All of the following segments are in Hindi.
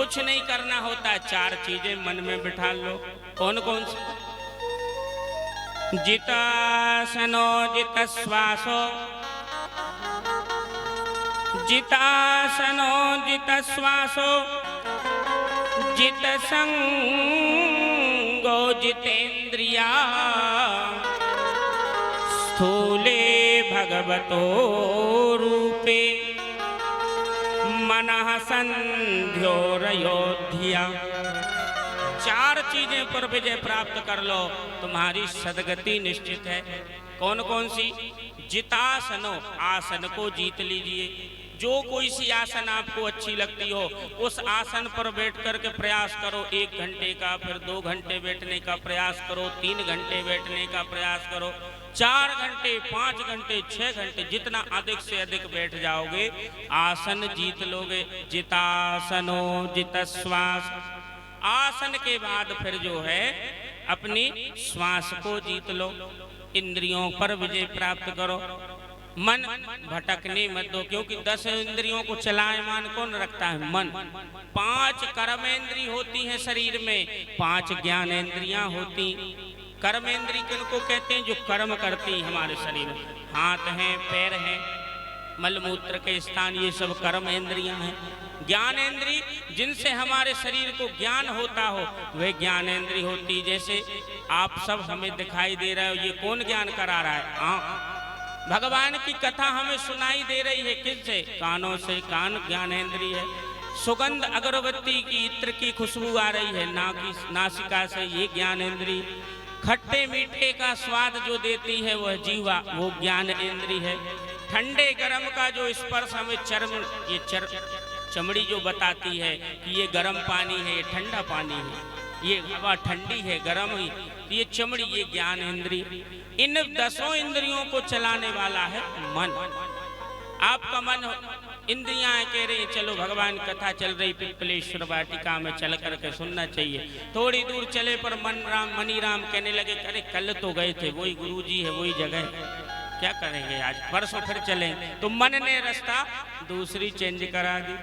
कुछ नहीं करना होता, चार चीजें मन में बिठा लो। कौन कौन सी? जितासनो जित श्वासो, जितासनो जित श्वासो, जित संगो जितेन्द्रिया, स्थूले भगवतो रूपे मनः संध्योरयोध्या। चार चीजें पर विजय प्राप्त कर लो, तुम्हारी सदगति निश्चित है। कौन कौन सी? जितासनो, आसन को जीत लीजिए। जो कोई सी आसन आपको अच्छी लगती हो उस आसन पर बैठ करके प्रयास करो। 1 घंटे का, फिर 2 घंटे बैठने का प्रयास करो, 3 घंटे बैठने का प्रयास करो, 4 घंटे, 5 घंटे, 6 घंटे, जितना अधिक से अधिक बैठ जाओगे आसन जीत लोगे। जितासनो जित श्वास। आसन के बाद फिर जो है अपनी श्वास को जीत लो, इंद्रियों पर विजय प्राप्त करो। मन भटकने मत दो, क्योंकि 10 इंद्रियों को चलायमान कौन रखता है? मन। 5 कर्मेंद्री होती हैं शरीर में, 5 ज्ञानेंद्रियां होती। कर्मेंद्री किनको कहते हैं? जो कर्म करती हमारे शरीर में। हाथ हैं, पैर हैं, मलमूत्र के स्थान, ये सब कर्मेंद्रियां हैं। ज्ञानेंद्री जिनसे हमारे शरीर को ज्ञान होता हो वह ज्ञानेंद्री होती। जैसे आप सब हमें दिखाई दे रहे हो, ये कौन ज्ञान करा रहा है? भगवान की कथा हमें सुनाई दे रही है, किससे? कानों से। कान ज्ञानेंद्रिय है। सुगंध अगरबत्ती की, इत्र की खुशबू आ रही है नासिका से, ये ज्ञानेंद्रिय। खट्टे मीठे का स्वाद जो देती है वह जीवा, वो ज्ञानेंद्रिय है। ठंडे गरम का जो स्पर्श हमें चमड़ी जो बताती है कि ये गर्म पानी है, ये ठंडा पानी है, ये हवा ठंडी है, गर्म ही, ये चमड़ी, ये ज्ञानेंद्रिय। इन 10 इंद्रियों को चलाने वाला है मन। आपका मन, इंद्रियां कह रही चलो भगवान कथा चल रही पिपलेश्वर वाटिका में, चल करके सुनना चाहिए। थोड़ी दूर चले पर मनी राम कहने लगे, अरे कल तो गए थे, वही गुरुजी है, वही जगह है, क्या करेंगे आज, परसों फिर चलेंगे। तो मन ने रास्ता दूसरी चेंज करा दी।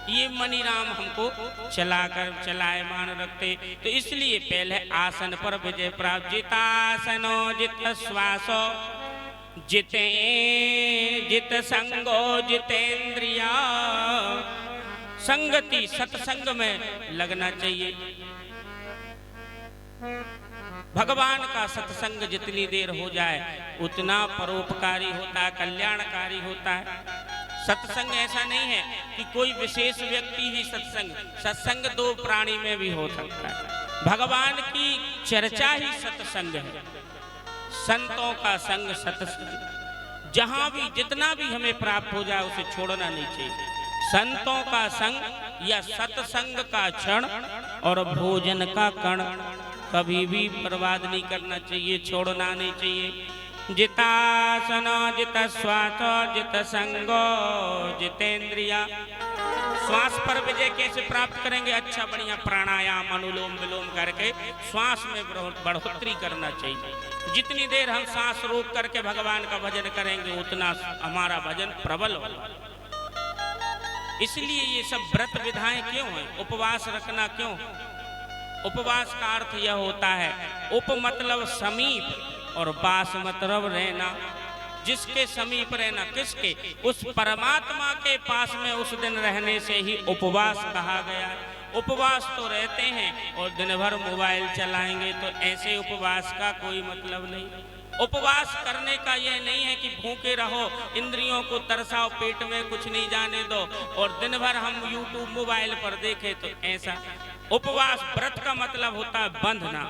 ये मनी राम हमको चलायमान रखते। तो इसलिए पहले आसन पर विजय प्राप्त। जितासनो जित श्वासो, जित संगो जितेन्द्रिया। संगति, सत्संग में लगना चाहिए। भगवान का सत्संग जितनी देर हो जाए उतना परोपकारी होता है, कल्याणकारी होता है। सत्संग ऐसा नहीं है कि कोई विशेष व्यक्ति ही सत्संग 2 प्राणी में भी हो सकता है। भगवान की चर्चा ही सत्संग है, संतों का संग सत्संग। जहां भी जितना भी हमें प्राप्त हो जाए उसे छोड़ना नहीं चाहिए। संतों का संग या सत्संग का क्षण और भोजन का कण कभी भी बर्बाद नहीं करना चाहिए, छोड़ना नहीं चाहिए। जितासनो जित श्वासो, जित संगो जितेन्द्रिया। श्वास पर विजय कैसे प्राप्त करेंगे? अच्छा बढ़िया प्राणायाम, अनुलोम विलोम करके श्वास में बढ़ोतरी करना चाहिए। जितनी देर हम सांस रोक करके भगवान का भजन करेंगे उतना हमारा भजन प्रबल होगा। इसलिए ये सब व्रत विधाएं क्यों हैं? उपवास रखना क्यों? उपवास का अर्थ यह होता है, उप मतलब समीप और वास मतलब रहना। जिसके समीप रहना, किसके? उस परमात्मा के पास में उस दिन रहने से ही उपवास कहा गया। उपवास तो रहते हैं और दिन भर मोबाइल चलाएंगे तो ऐसे उपवास का कोई मतलब नहीं। उपवास करने का यह नहीं है कि भूखे रहो, इंद्रियों को तरसाओ, पेट में कुछ नहीं जाने दो और दिन भर हम YouTube मोबाइल पर देखें, तो ऐसा उपवास। व्रत का मतलब होता है बंधना,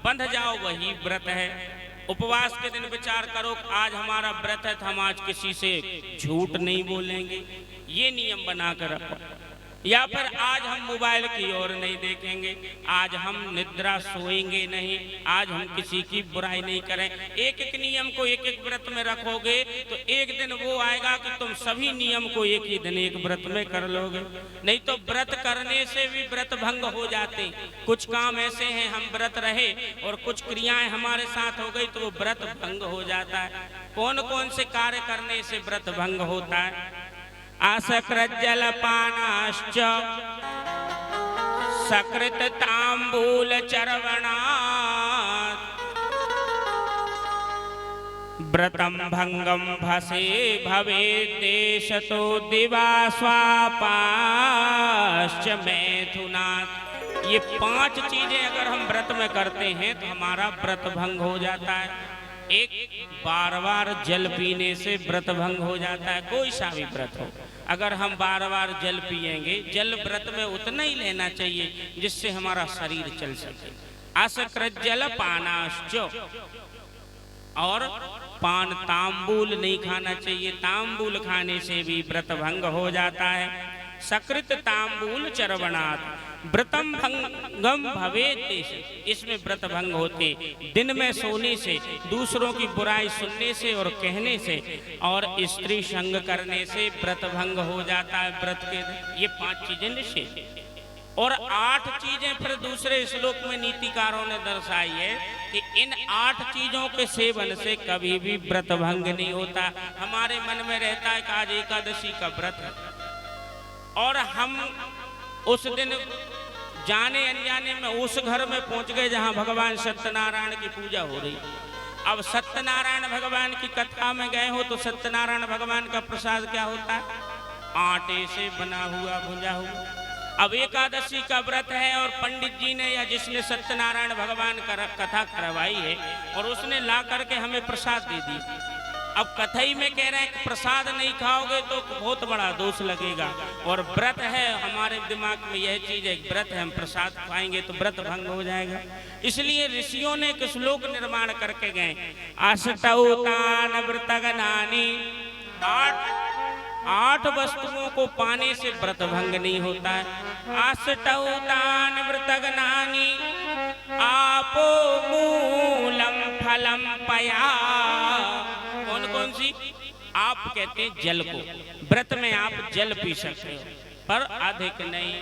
बंध जाओ, वही व्रत है। उपवास के दिन विचार करो, आज हमारा व्रत है तो हम आज किसी से झूठ नहीं बोलेंगे, ये नियम बनाकर रखो। या फिर आज हम मोबाइल की ओर नहीं देखेंगे, आज हम निद्रा सोएंगे नहीं, आज हम किसी की बुराई नहीं करें। एक एक नियम को एक एक व्रत में रखोगे तो एक दिन वो आएगा कि तुम सभी नियम को एक ही दिन एक व्रत में कर लोगे। नहीं तो व्रत करने से भी व्रत भंग हो जाते। कुछ काम ऐसे हैं हम व्रत रहे और कुछ क्रियाएं हमारे साथ हो गई तो वो व्रत भंग हो जाता है। कौन कौन से कार्य करने से व्रत भंग होता है? आसकृत जलपानाश्च सकृत तांबूल चर्वणात् व्रतम भंगम भसे भवे देशतो दिवा स्वापाश्च मैथुनात्। ये 5 चीजें अगर हम व्रत में करते हैं तो हमारा व्रत भंग हो जाता है। एक, बार बार जल पीने से व्रत भंग हो जाता है। कोई सा भी व्रत हो, अगर हम बार बार जल पिएंगे, जल व्रत में उतना ही लेना चाहिए जिससे हमारा शरीर चल सके। असकृत जल पानाश्च, और पान तांबूल नहीं खाना चाहिए, तांबूल खाने से भी व्रत भंग हो जाता है। सकृत तांबूल चर्वणात् व्रतम भंगम भवेत् देश, इसमें व्रत भंग होते दिन में सोने से, दूसरों की बुराई सुनने से और कहने से, और स्त्री संग करने से व्रत भंग हो जाता है व्रत के। ये 5 चीजें निषेध, और 8 चीजें फिर दूसरे श्लोक में नीतिकारों ने दर्शाई है कि इन 8 चीजों के सेवन से कभी भी व्रत भंग नहीं होता। हमारे मन में रहता है कि आज एकादशी का व्रत है, और हम उस दिन जाने अनजाने में उस घर में पहुंच गए जहां भगवान सत्यनारायण की पूजा हो रही। अब सत्यनारायण भगवान की कथा में गए हो तो सत्यनारायण भगवान का प्रसाद क्या होता है? आटे से बना हुआ भुंजा हुआ। अब एकादशी का व्रत है और पंडित जी ने या जिसने सत्यनारायण भगवान का कथा करवाई है और उसने ला करके हमें प्रसाद दे दी। अब कथई में कह रहे हैं कि प्रसाद नहीं खाओगे तो बहुत बड़ा दोष लगेगा, और व्रत है, हमारे दिमाग में यह चीज है, व्रत है, हम प्रसाद खाएंगे तो व्रत भंग हो जाएगा। इसलिए ऋषियों ने एक श्लोक निर्माण करके गए, अष्टौ तान व्रतगनानि, 8 वस्तुओं को पाने से व्रत भंग नहीं होता है। अष्टौ तान व्रतगनानि आपो मूलम फलम पया। कौन कौन सी? आप कहते हैं जल को, व्रत में आप जल पी सकते हो पर अधिक नहीं।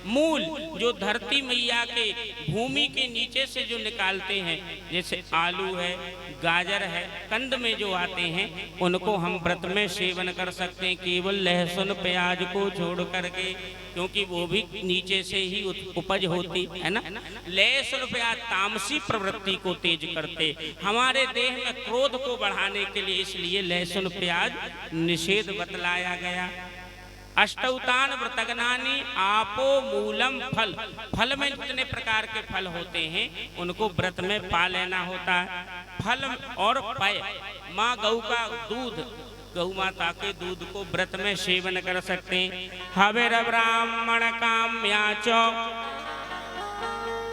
मूल जो धरती मैया के भूमि के नीचे से जो निकालते हैं, जैसे आलू है, गाजर है, कंद में जो आते हैं, उनको हम व्रत में सेवन कर सकते हैं, केवल लहसुन प्याज को छोड़ करके, क्योंकि वो भी नीचे से ही उपज होती है ना। लहसुन प्याज तामसी प्रवृत्ति को तेज करते, हमारे देह में क्रोध को बढ़ाने के लिए, इसलिए लहसुन प्याज निषेध बतलाया गया। अष्टौतान व्रतगनानि आपो मूलम फल, फल में जितने प्रकार के फल होते हैं उनको व्रत में पा लेना होता है। फल और पय, माँ गौ का दूध, गौ माता के दूध को व्रत में सेवन कर सकते हैं। हविर ब्राह्मण काम्याच,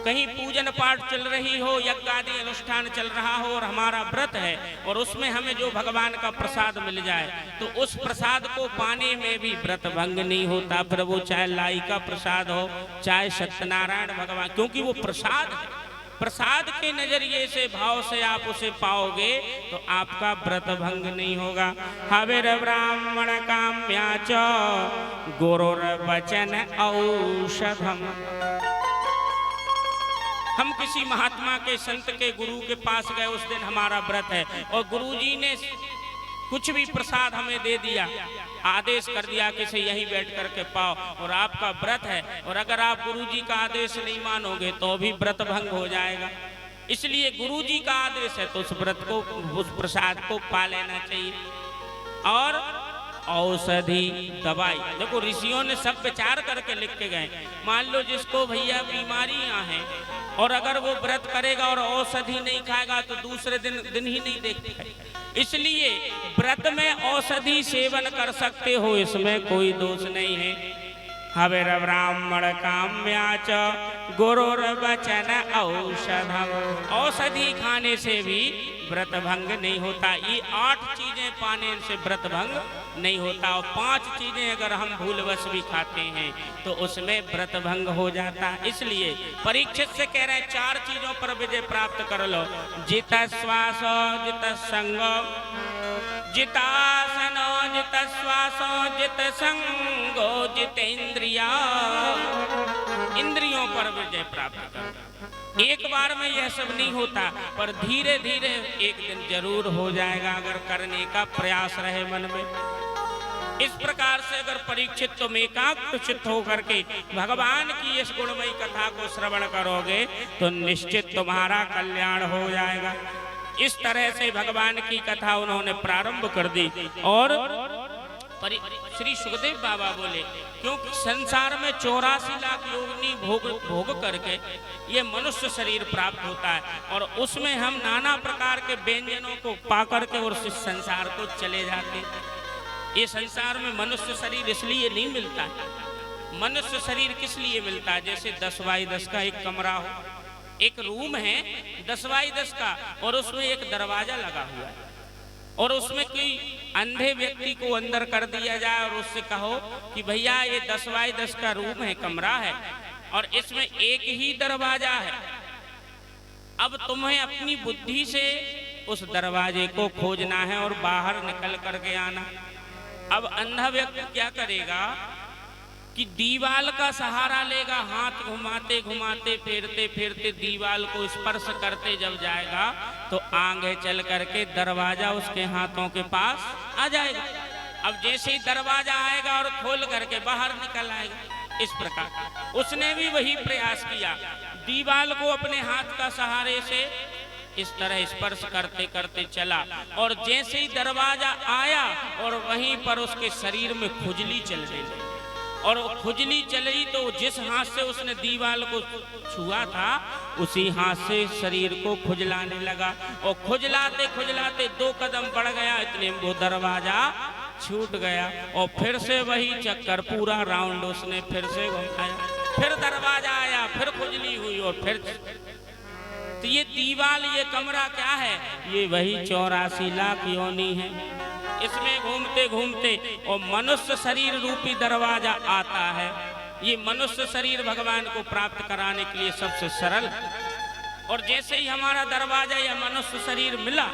कहीं पूजन पाठ चल रही हो, यज्ञ आदि अनुष्ठान चल रहा हो और हमारा व्रत है और उसमें हमें जो भगवान का प्रसाद मिल जाए तो उस प्रसाद को पाने में भी व्रत भंग नहीं होता। फिर वो चाहे लाई का प्रसाद हो, चाहे सत्यनारायण भगवान, क्योंकि वो प्रसाद है। प्रसाद के नजरिए से, भाव से आप उसे पाओगे तो आपका व्रत भंग नहीं होगा। हविर ब्राह्मण काम्याच गुरुर वचन औषधम, हम किसी महात्मा के, संत के, गुरु के पास गए, उस दिन हमारा व्रत है और गुरुजी ने कुछ भी प्रसाद हमें दे दिया, आदेश कर दिया कि से यहीं बैठ करके पाओ, और आपका व्रत है, और अगर आप गुरुजी का आदेश नहीं मानोगे तो भी व्रत भंग हो जाएगा। इसलिए गुरुजी का आदेश है तो उस व्रत को, उस प्रसाद को पा लेना चाहिए। और औषधि दवाई, देखो ऋषियों ने सब विचार करके लिख के गए। मान लो जिसको भैया बीमारियां हैं और अगर वो व्रत करेगा और औषधि नहीं खाएगा तो दूसरे दिन ही नहीं देखता, इसलिए व्रत में औषधि सेवन कर सकते हो, इसमें कोई दोष नहीं है। हविर ब्राह्मण काम्याच गुरुर वचन औषधम, औषधि खाने से भी व्रत भंग नहीं होता। ये 8 चीजें पाने से व्रत भंग नहीं होता, और 5 चीजें अगर हम भूलवश भी खाते हैं तो उसमें व्रत भंग हो जाता। इसलिए परीक्षित से कह रहे हैं 4 चीजों पर विजय प्राप्त कर लो। जित श्वास जित संग, जितासनो जित श्वास जित संगो जितेंद्रिया, इंद्रियों पर विजय प्राप्त कर। एक बार में यह सब नहीं होता, पर धीरे धीरे एक दिन जरूर हो जाएगा अगर करने का प्रयास रहे मन में। इस प्रकार से अगर परीक्षित तुम एकाग्र चित्त होकर के भगवान की इस गुणमयी कथा को श्रवण करोगे तो निश्चित तुम्हारा कल्याण हो जाएगा। इस तरह से भगवान की कथा उन्होंने प्रारंभ कर दी। और श्री सुखदेव बाबा बोले, क्योंकि संसार में 84 लाख योगिनी भोग करके ये मनुष्य शरीर प्राप्त होता है, और उसमें हम नाना प्रकार के व्यंजनों को पा करके और इस संसार को चले जाते। ये संसार में मनुष्य शरीर इसलिए नहीं मिलता है। मनुष्य शरीर किस लिए मिलता है? जैसे 10x10 का एक कमरा हो, एक रूम है 10x10 का, और उसमें एक दरवाजा लगा हुआ है, और उसमें कोई अंधे व्यक्ति को अंदर कर दिया जाए और उससे कहो कि भैया ये 10x10 का रूम है, कमरा है, और इसमें एक ही दरवाजा है। अब तुम्हें अपनी बुद्धि से उस दरवाजे को खोजना है और बाहर निकल करके आना। अब अंधा व्यक्ति क्या करेगा कि दीवाल का सहारा लेगा, हाथ घुमाते घुमाते फेरते फेरते दीवाल को स्पर्श करते जब जाएगा तो आगे चल करके दरवाजा उसके हाथों के पास आ जाएगा। अब जैसे ही दरवाजा आएगा और खोल करके बाहर निकल आएगा। इस प्रकार उसने भी वही प्रयास किया, दीवाल को अपने हाथ का सहारे से इस तरह स्पर्श करते करते चला, और जैसे ही दरवाजा आया और वहीं पर उसके शरीर में खुजली चल रही, और खुजली चली तो जिस हाथ से उसने दीवाल को छुआ था उसी हाथ से शरीर को खुजलाने लगा, और खुजलाते खुजलाते 2 कदम बढ़ गया, इतने वो दरवाजा छूट गया। और फिर से वही चक्कर, पूरा राउंड उसने फिर से घुमाया, फिर दरवाजा आया, फिर खुजली हुई, और फिर तो ये दीवाल, ये कमरा क्या है? ये वही 84 लाख योनि है। इसमें घूमते घूमते और मनुष्य शरीर रूपी दरवाजा आता है। ये मनुष्य शरीर भगवान को प्राप्त कराने के लिए सबसे सरल, और जैसे ही हमारा दरवाजा या मनुष्य शरीर मिला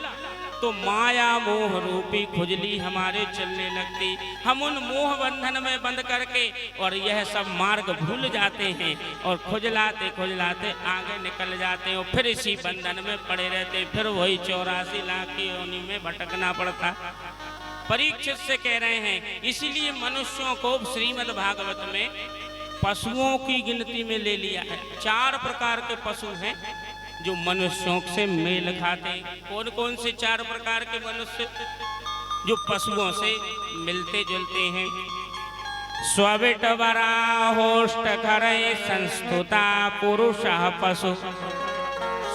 तो माया मोह रूपी खुजली हमारे चलने लगती। हम उन मोह बंधन में बंद करके और यह सब मार्ग भूल जाते हैं, और खुजलाते खुजलाते आगे निकल जाते हैं, और फिर इसी बंधन में पड़े रहते, फिर वही 84 लाख की योनि में भटकना पड़ता। परीक्षित से कह रहे हैं, इसीलिए मनुष्यों को श्रीमद् भागवत में पशुओं की गिनती में ले लिया है। 4 प्रकार के पशु हैं जो मनुष्यों से मेल खाते। कौन कौन से 4 प्रकार के मनुष्य जो पशुओं से मिलते जुलते हैं? स्विट वराहोष्ट खरय संस्तुता पुरुषः पशु।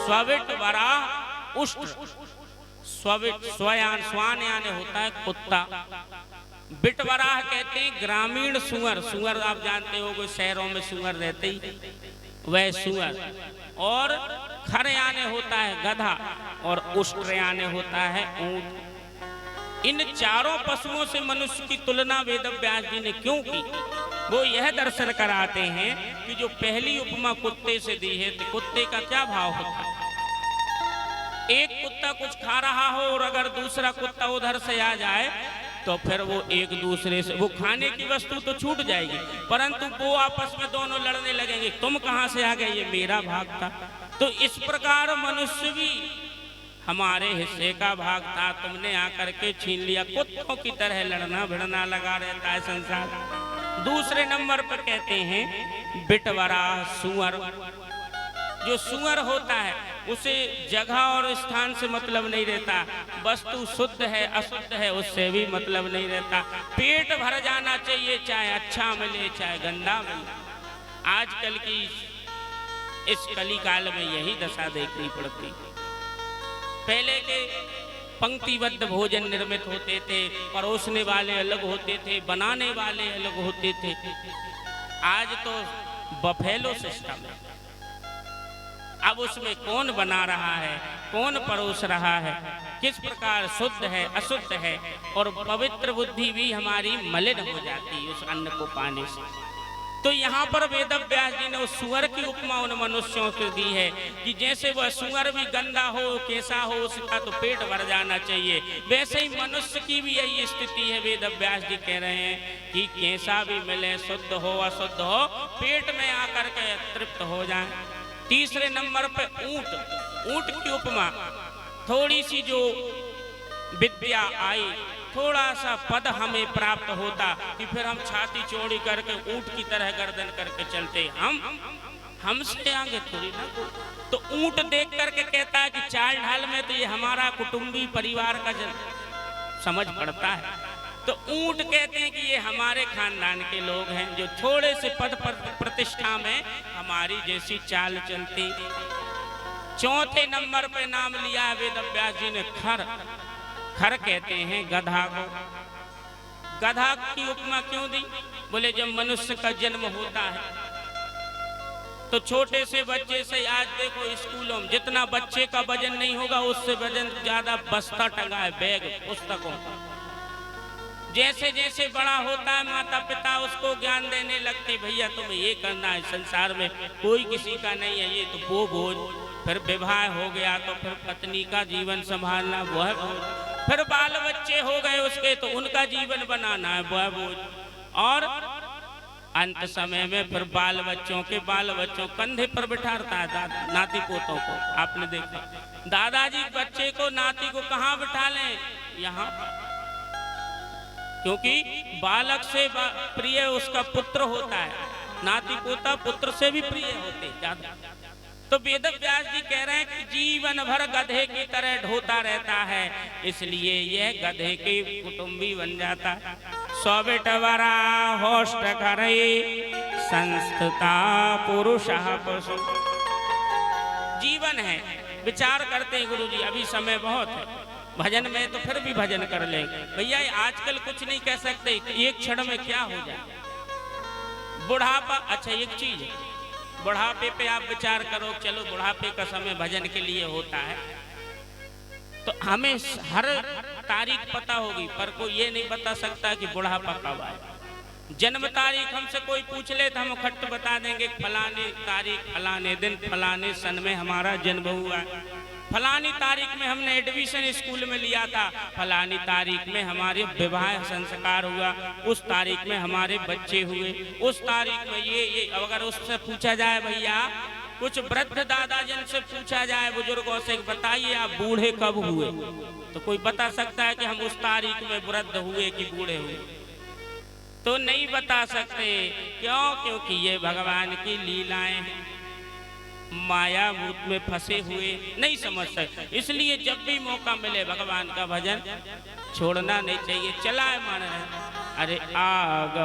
स्विट वराह उष्ट, स्वान यानी होता है कुत्ता। बिटवराह कहते हैं ग्रामीण सुअर। सुअर आप जानते हो, कोई शहरों में सुअर रहते ही, वह सुअर। और खर यानी होता है गधा, और उष्ट यानी होता है ऊंट। इन 4 पशुओं से मनुष्य की तुलना वेद व्यास जी ने क्यों की? वो यह दर्शन कराते हैं कि जो पहली उपमा कुत्ते से दी है, तो कुत्ते का क्या भाव होता है? एक कुत्ता कुछ खा रहा हो और अगर दूसरा कुत्ता उधर से आ जाए तो फिर वो एक दूसरे से, वो खाने की वस्तु तो छूट जाएगी, परंतु वो आपस में दोनों लड़ने लगेंगे, तुम कहां से आ गए, ये मेरा भाग था। तो इस प्रकार मनुष्य भी हमारे हिस्से का भाग था, तुमने आकर के छीन लिया। कुत्तों की तरह लड़ना भिड़ना लगा रहता है संसार। दूसरे नंबर पर कहते हैं बिटवरा सुअर। जो सुअर होता है उसे जगह और स्थान से मतलब नहीं रहता, वस्तु शुद्ध है अशुद्ध है उससे भी मतलब नहीं रहता। पेट भर जाना चाहिए, चाहे अच्छा मिले चाहे गंदा मिले। आजकल की इस कली काल में यही दशा देखनी पड़ती। पहले के पंक्तिबद्ध भोजन निर्मित होते थे, परोसने वाले अलग होते थे, बनाने वाले अलग होते थे। आज तो बफेलो सिस्टम है। अब उसमें कौन बना रहा है, कौन परोस रहा है, किस प्रकार शुद्ध है अशुद्ध है, और पवित्र बुद्धि भी हमारी मलिन हो जाती है उस अन्न को पाने से। तो यहाँ पर वेद व्यास जी ने उस सुअर की उपमा उन मनुष्यों से दी है कि जैसे वह सुअर भी गंदा हो कैसा हो उसका तो पेट भर जाना चाहिए, वैसे ही मनुष्य की भी यही स्थिति है। वेद व्यास जी कह रहे हैं कि कैसा भी मिले, शुद्ध हो अशुद्ध हो, पेट में आकर के तृप्त हो जाए। तीसरे नंबर पे ऊंट। ऊंट की उपमा, थोड़ी सी जो विद्या आई थोड़ा सा पद हमें प्राप्त होता कि फिर हम छाती चौड़ी करके ऊंट की तरह गर्दन करके चलते। हमसे आगे थोड़ी ना। तो ऊंट देख करके कहता है कि चाल ढाल में तो ये हमारा कुटुंबी परिवार का समझ पड़ता है। तो ऊंट कहते हैं कि ये हमारे खानदान के लोग हैं जो थोड़े से पद प्रतिष्ठा में हमारी जैसी चाल चलती। चौथे नंबर पे नाम लिया वेद व्यास जी ने खर। खर कहते हैं गधा को। गधा की उपमा क्यों दी? बोले जब मनुष्य का जन्म होता है तो छोटे से बच्चे से, आज देखो स्कूलों में जितना बच्चे का वजन नहीं होगा उससे वजन ज्यादा बस्ता टंगा है, बैग पुस्तकों का। जैसे जैसे बड़ा होता है माता पिता उसको ज्ञान देने लगते, भैया तुम्हें ये करना है, संसार में कोई किसी का नहीं है, ये तो वो बोझ। फिर विवाह हो गया तो फिर पत्नी का जीवन संभालना वह बोझ। फिर बाल बच्चे हो गए उसके तो उनका जीवन बनाना है वह बोझ। और अंत समय में फिर बाल बच्चों कंधे पर बिठाता है दादा नाती पोतों को। आपने देखा दादाजी बच्चे को नाती को कहाँ बिठा लें? यहाँ, क्योंकि बालक से प्रिय उसका पुत्र होता है, नाती पोता पुत्र से भी प्रिय होते ज्यादा। तो वेद व्यास जी कह रहे हैं कि जीवन भर गधे की तरह ढोता रहता है, इसलिए यह गधे के कुटुंबी बन जाता है। स्वबिटवरा होष्ट करे संस्थिता पुरुष पशु। जीवन है, विचार करते हैं गुरु जी अभी समय बहुत है, भजन में तो फिर भी भजन कर लेंगे भैया। आजकल कुछ नहीं कह सकते, एक क्षण में क्या हो जाए। बुढ़ापा, अच्छा एक चीज है, बुढ़ापे पे आप विचार करो, चलो बुढ़ापे का समय भजन के लिए होता है तो हमें हर तारीख पता होगी, पर कोई ये नहीं बता सकता कि बुढ़ापा कब आए। जन्म तारीख हमसे कोई पूछ ले तो हम खट्ट बता देंगे फलाने तारीख फलाने दिन फलाने सन में हमारा जन्म हुआ है, फलानी तारीख में हमने एडमिशन स्कूल में लिया था, फलानी तारीख में हमारे विवाह संस्कार हुआ, उस तारीख में हमारे बच्चे हुए, उस तारीख में ये। अगर उससे पूछा जाए भैया, कुछ वृद्ध दादाजन से पूछा जाए बुजुर्गों से, बताइए आप बूढ़े कब हुए, तो कोई बता सकता है कि हम उस तारीख में वृद्ध हुए कि बूढ़े हुए? तो नहीं बता सकते। क्यों? क्योंकि ये भगवान की लीलाएं हैं, माया भूत में फंसे हुए नहीं समझ सकते। इसलिए जब भी मौका मिले भगवान का भजन छोड़ना नहीं चाहिए। चला है मान रहे, अरे आग